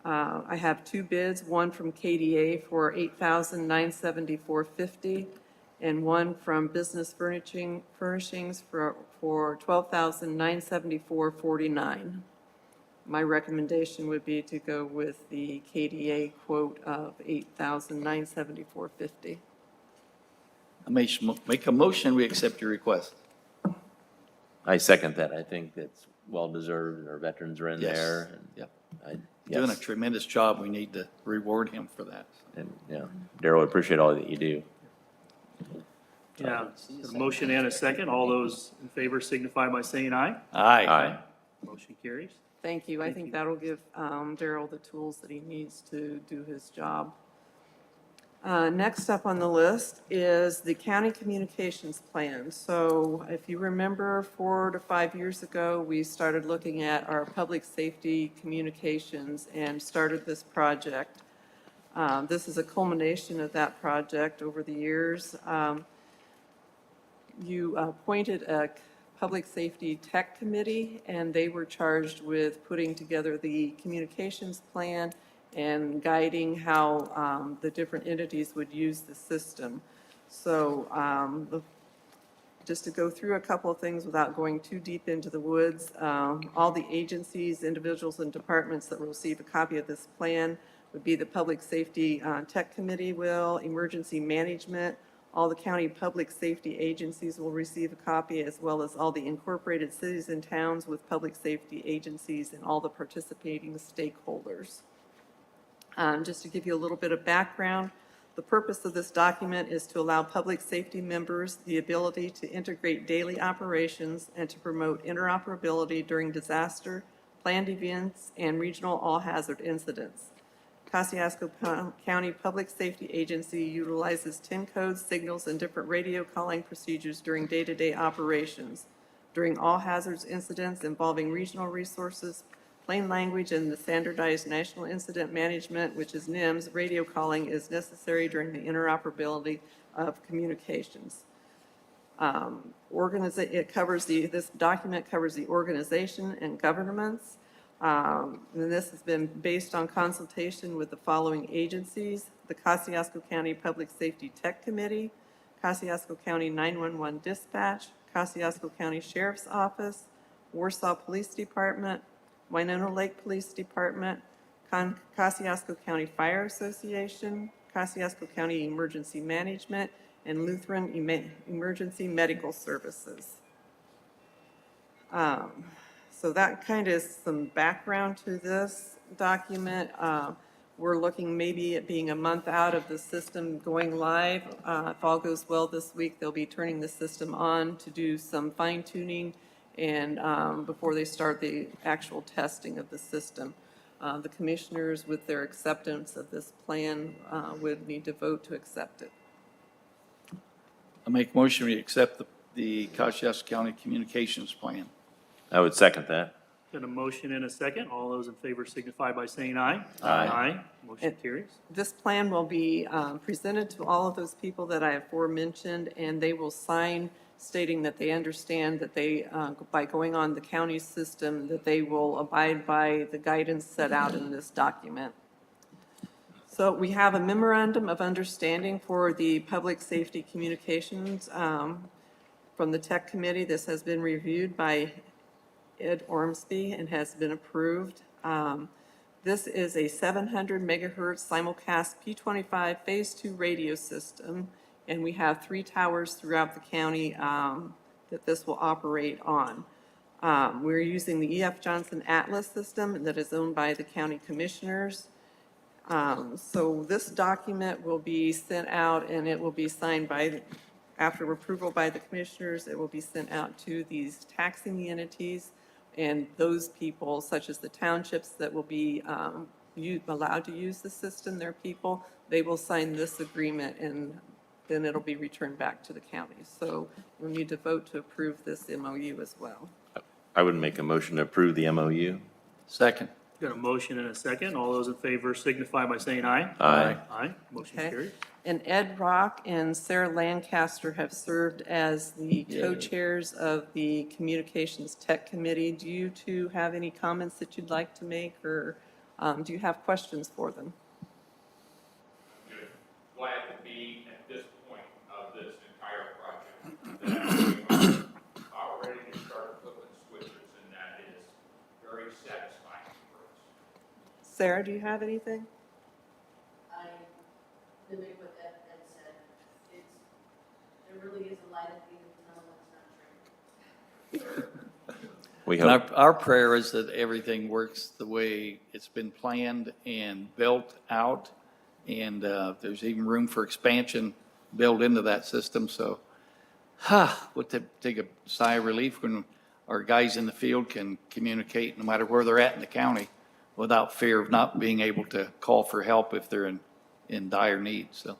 I have 2 bids, one from KDA for $8,974.50 and one from Business Furnishings for $12,974.49. My recommendation would be to go with the KDA quote of $8,974.50. I make a motion, we accept your request. I second that. I think that's well-deserved. Our veterans are in Yes. there. and Yep. Yes. Doing a tremendous job. We need to reward him for that. And, yeah, Daryl, I appreciate all that you do. Yeah, a motion and a second. All those in favor signify by saying aye. Aye. Motion carries. Thank you. I think that'll give Daryl the tools that he needs to do his job. Next up on the list is the county communications plan. So if you remember, 4 to 5 years ago, we started looking at our public safety communications and started this project. This is a culmination of that project over the years. You appointed a public safety tech committee, and they were charged with putting together the communications plan and guiding how the different entities would use the system. So just to go through a couple of things without going too deep into the woods, all the agencies, individuals, and departments that will receive a copy of this plan would be the Public Safety Tech Committee will, Emergency Management, all the county public safety agencies will receive a copy, as well as all the incorporated cities and towns with public safety agencies and all the participating stakeholders. Just to give you a little bit of background, the purpose of this document is to allow public safety members the ability to integrate daily operations and to promote interoperability during disaster, planned events, and regional all-hazard incidents. Kosciuszko County Public Safety Agency utilizes 10 codes, signals, and different radio calling procedures during day-to-day operations. During all hazards incidents involving regional resources, plain language, and the standardized National Incident Management, which is NIMS, radio calling is necessary during the interoperability of communications. This document covers the organization and governance. And this has been based on consultation with the following agencies: the Kosciuszko County Public Safety Tech Committee, Kosciuszko County 911 Dispatch, Kosciuszko County Sheriff's Office, Warsaw Police Department, Winona Lake Police Department, Kosciuszko County Fire Association, Kosciuszko County Emergency Management, and Lutheran Emergency Medical Services. So that kind of is some background to this document. We're looking maybe at being a month out of the system going live. If all goes well this week, they'll be turning the system on to do some fine tuning and before they start the actual testing of the system. The commissioners, with their acceptance of this plan, would need to vote to accept it. I make a motion, we accept the Kosciuszko County Communications Plan. I would second that. Got a motion and a second. All those in favor signify by saying aye. Aye. Aye. Motion carries. This plan will be presented to all of those people that I have aforementioned, and they will sign stating that they understand that they, by going on the county system, that they will abide by the guidance set out in this document. So we have a memorandum of understanding for the public safety communications from the Tech Committee. This has been reviewed by Ed Ormsby and has been approved. This is a 700 megahertz simulcast P25 Phase 2 radio system, and we have 3 towers throughout the county that this will operate on. We're using the E.F. Johnson Atlas system that is owned by the county commissioners. So this document will be sent out and it will be signed by, after approval by the commissioners, it will be sent out to these taxing entities and those people, such as the townships that will be allowed to use the system, their people, they will sign this agreement and then it'll be returned back to the county. So we'll need to vote to approve this MOU as well. I would make a motion to approve the MOU. Second. Got a motion and a second. All those in favor signify by saying aye. Aye. Aye. Motion Okay. carries. And Ed Rock and Sarah Lancaster have served as the co-chairs of the Communications Tech Committee. Do you two have any comments that you'd like to make, or do you have questions for them? Glad to be at this point of this entire project. Already to start flipping switches, and that is very satisfying for us. Sarah, do you have anything? I mimic what Ed said. There really is a light at the end of the tunnel. It's not true. We And hope. our prayer is that everything works the way it's been planned and built out, and there's even room for expansion built into that system, so, we'll take a sigh of relief when our guys in the field can communicate no matter where they're at in the county without fear of not being able to call for help if they're in dire need, so.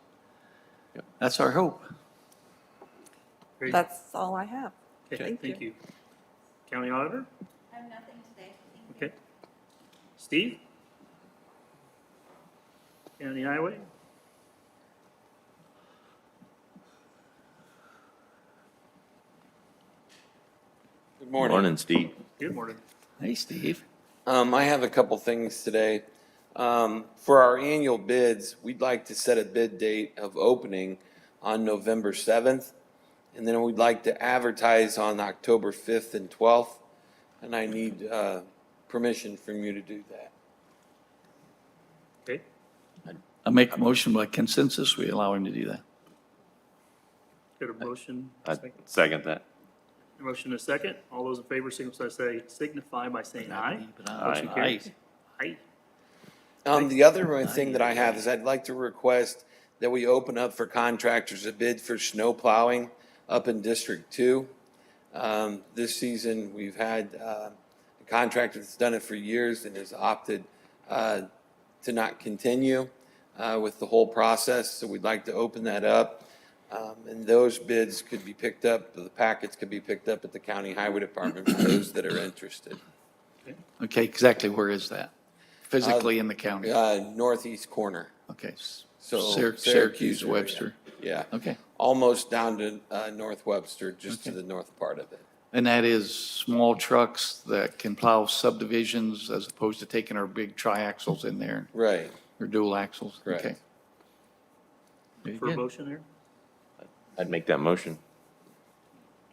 That's our hope. Great. That's all I have. Okay, thank you. County Auditor? I have nothing today. Okay. Steve? County Highway? Good morning. Morning, Steve. Good morning. Hey, Steve. I have a couple things today. For our annual bids, we'd like to set a bid date of opening on November 7th, and then we'd like to advertise on October 5th and 12th, and I need permission from you to do that. Okay. I make a motion by consensus, we allow him to do that. Got a motion? I second that. Motion and a second. All those in favor signify by saying aye. Motion Aye. carries. Aye. The other thing that I have is I'd like to request that we open up for contractors a bid for snow plowing up in District 2. This season, we've had a contractor that's done it for years and has opted to not continue with the whole process, so we'd like to open that up. And those bids could be picked up, the packets could be picked up at the County Highway Department for those that are interested. Okay, exactly where is that? Physically in the county? Northeast corner. Okay, So Syracuse, area. Webster. Yeah. Okay. Almost down to North Webster, just to the north part of it. And that is small trucks that can plow subdivisions as opposed to taking our big triaxles in there, Right. or dual axles? Correct. Okay. Very For a good. motion there? I'd make that motion.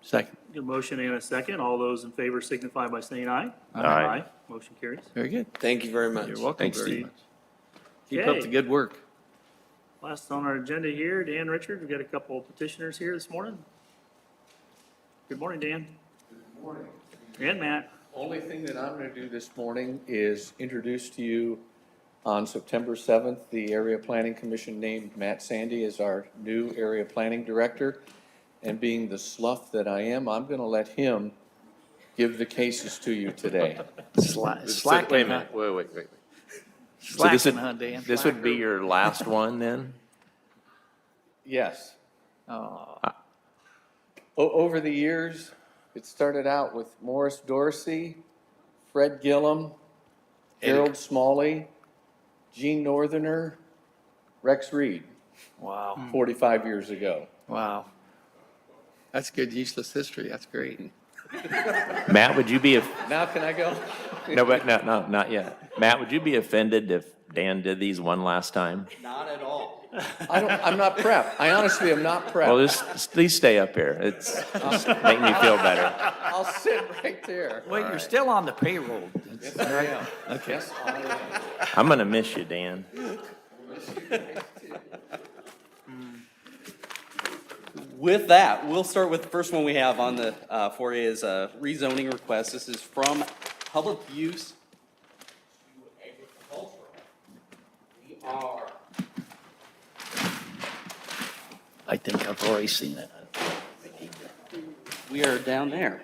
Second. Good motion and a second. All those in favor signify by saying aye. Aye. Motion carries. Very good. Thank you very much. You're welcome Thanks, very Steve. much. Keep up the good work. Last on our agenda here, Dan Richard. We've got a couple of petitioners here this morning. Good morning, Dan. Good morning. And Matt. Only thing that I'm going to do this morning is introduce to you on September 7th, the Area Planning Commission named Matt Sandy as our new Area Planning Director. And being the slough that I am, I'm going to let him give the cases to you today. Slacking, Wait a huh? minute, wait. So Slacking, huh, Dan? this would be your last one then? Yes. Oh, Over the years, it started out with Morris Dorsey, Fred Gillum, Harold Smalley, Gene Northerner, Rex Reed, wow, 45 years ago. wow. That's good useless history. That's great. Matt, would you be, Now can I go? no, but no, not yet. Matt, would you be offended if Dan did these one last time? Not at all. I'm not prepped. I honestly am not prepped. Well, just please stay up here. It's just making me feel better. I'll sit right there. Wait, you're still on the payroll. Yes, I am. Okay. Yes, I am. I'm gonna miss you, Dan. With that, we'll start with the first one we have on the, for you is a rezoning request. This is from public use to agricultural. We are, I think I've already seen it. we are down there.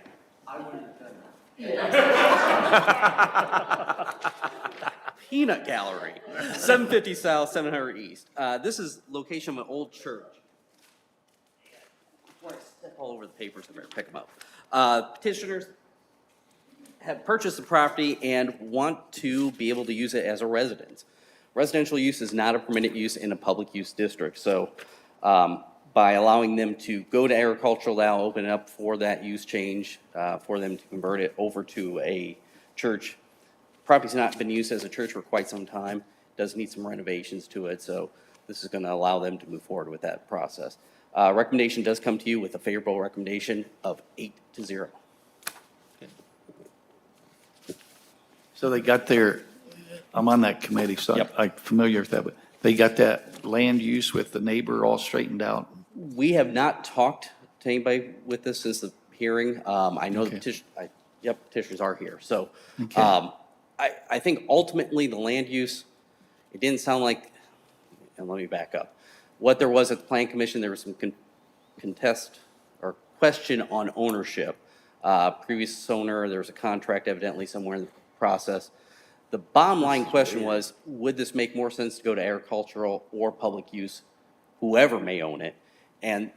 Peanut Gallery, 750 South, 700 East. This is location of an old church. Before I step all over the papers, I better pick them up. Petitioners have purchased the property and want to be able to use it as a residence. Residential use is not a permitted use in a public use district, so by allowing them to go to agricultural, that'll open it up for that use change, for them to convert it over to a church. Property's not been used as a church for quite some time, does need some renovations to it, so this is gonna allow them to move forward with that process. Recommendation does come to you with a favorable recommendation of 8-0. So they got their, I'm on that committee, so Yep. I'm familiar with that, but they got that land use with the neighbor all straightened out? We have not talked to anybody with this since the hearing. I know the petitioners are here, so. Okay. I think ultimately the land use, it didn't sound like, and let me back up. What there was at the Plan Commission, there was some contest or question on ownership. Previous owner, there was a contract evidently somewhere in the process. The bottom line question was, would this make more sense to go to agricultural or public use, whoever may own it? And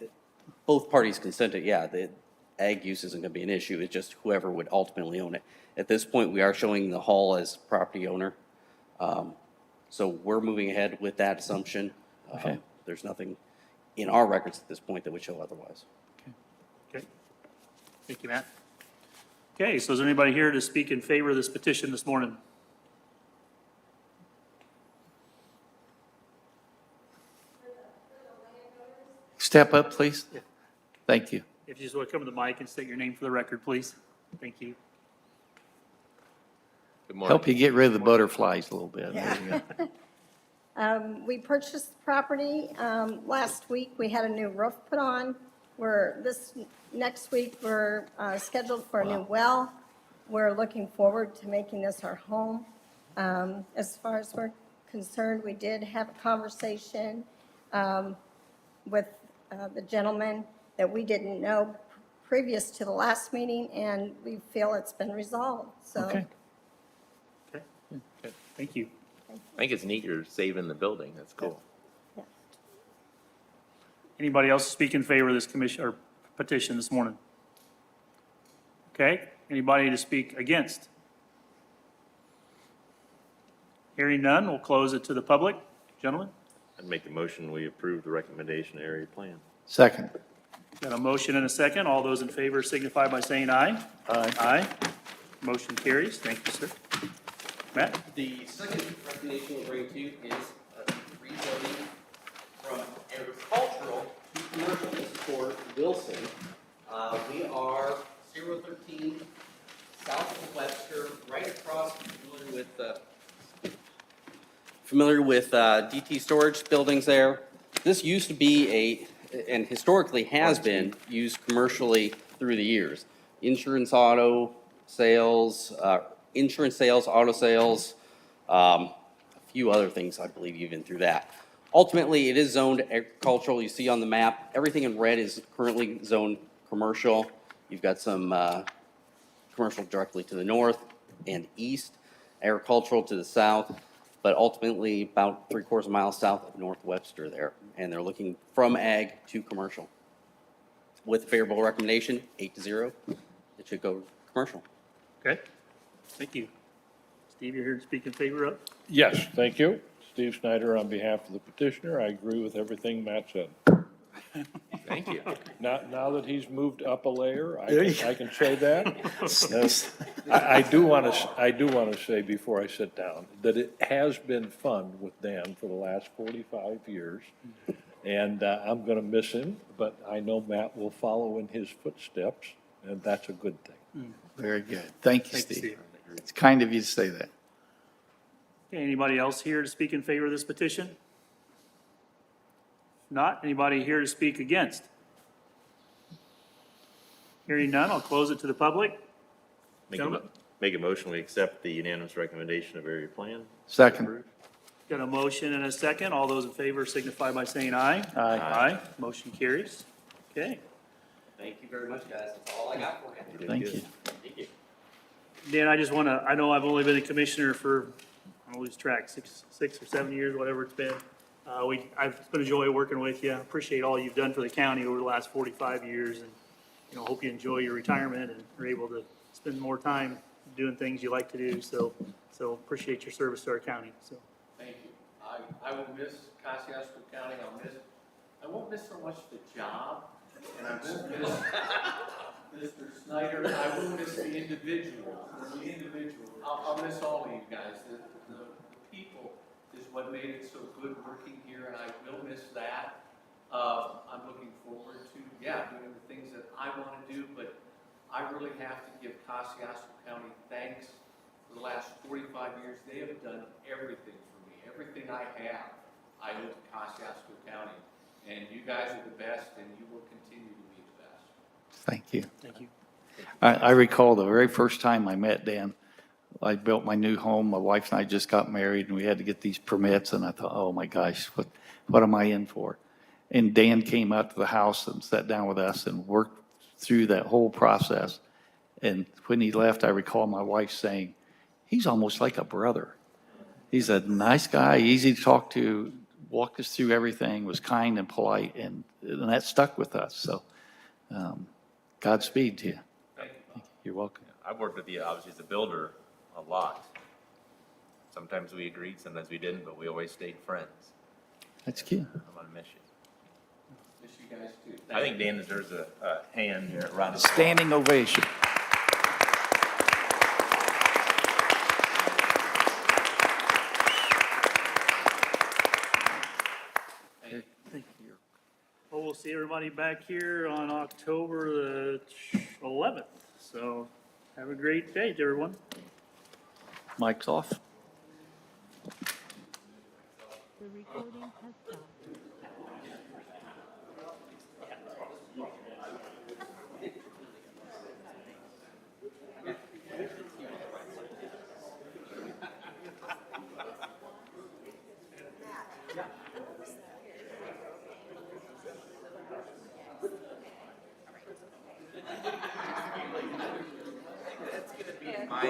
both parties consented, yeah, the ag use isn't going to be an issue, it's just whoever would ultimately own it. At this point, we are showing the hall as property owner. So we're moving ahead with that assumption. Okay. There's nothing in our records at this point that would show otherwise. Okay. Thank you, Matt. Okay, so is there anybody here to speak in favor of this petition this morning? Step up, please. Thank you. If you just want to come to the mic and state your name for the record, please. Thank you. Good morning. Help you get rid of the butterflies a little bit. There you go. We purchased the property last week. We had a new roof put on. Next week, we're scheduled for a new well. We're looking forward to making this our home. As far as we're concerned, we did have a conversation with the gentleman that we didn't know previous to the last meeting, and we feel it's been resolved, so. Okay. Okay, good. Thank you. I think it's neat you're saving the building. That's cool. Anybody else speak in favor of this commission or petition this morning? Okay, anybody to speak against? Hearing none, we'll close it to the public. Gentlemen, I'd make the motion, we approve the recommendation area plan. Second. got a motion and a second. All those in favor signify by saying aye. Aye. Aye. Motion carries. Thank you, sir. Matt? The second recommendation we'll bring to you is rezoning from agricultural to commercial is for Wilson. We are 013 south of Webster, right across, familiar with DT Storage buildings there. This used to be and historically has been used commercially through the years. Insurance, auto sales, auto sales, a few other things, I believe, even through that. Ultimately, it is zoned agricultural. You see on the map, everything in red is currently zoned commercial. You've got some commercial directly to the north and east, agricultural to the south, but ultimately about 3/4 mile south of North Webster there. And they're looking from ag to commercial. With favorable recommendation, 8-0, it should go commercial. Okay, thank you. Steve, you're here to speak in favor of? Yes, thank you. Steve Snyder on behalf of the petitioner. I agree with everything Matt said. Thank you. Now that he's moved up a layer, I can say that. I do want to say before I sit down that it has been fun with Dan for the last 45 years. And I'm going to miss him, but I know Matt will follow in his footsteps, and that's a good thing. Very good. Thank you, Thank you, Steve. Steve. It's kind of you to say that. Okay, anybody else here to speak in favor of this petition? If not, anybody here to speak against? Hearing none, I'll close it to the public. Gentlemen? Make a motion, we accept the unanimous recommendation of area plan. Second. Got a motion and a second. All those in favor signify by saying aye. Aye. Aye. Motion carries. Okay. Thank you very much, guys. That's all I got for you. Thank you. Thank you. Dan, I just want to, I know I've only been a commissioner for, I don't lose track, six or 7 years, whatever it's been. It's been a joy working with you. I appreciate all you've done for the county over the last 45 years, and, hope you enjoy your retirement and are able to spend more time doing things you like to do. So appreciate your service to our county, so. Thank you. I will miss Kosciuszko County. I won't miss so much the job, and I won't miss Mr. Snyder. I will miss the individual. I'll miss all of you guys. The people is what made it so good working here, and I will miss that. I'm looking forward to, doing the things that I want to do, but I really have to give Kosciuszko County thanks for the last 45 years. They have done everything for me. Everything I have, I owe to Kosciuszko County. And you guys are the best, and you will continue to be the best. Thank you. Thank you. I recall the very first time I met Dan. I built my new home. My wife and I just got married, and we had to get these permits. And I thought, oh my gosh, what am I in for? And Dan came out to the house and sat down with us and worked through that whole process. And when he left, I recall my wife saying, he's almost like a brother. He's a nice guy, easy to talk to, walked us through everything, was kind and polite, and that stuck with us. So Godspeed to you. Thank you. You're welcome. I've worked with you, obviously, as a builder a lot. Sometimes we agreed, sometimes we didn't, but we always stayed friends. That's cute. I'm going to miss you. Miss you guys too. I think Dan deserves a hand here, a round of applause. Standing ovation. Thank you. Well, we'll see everybody back here on October the 11th. So have a great day, everyone. Mic's off. The recording has stopped. That's going to be my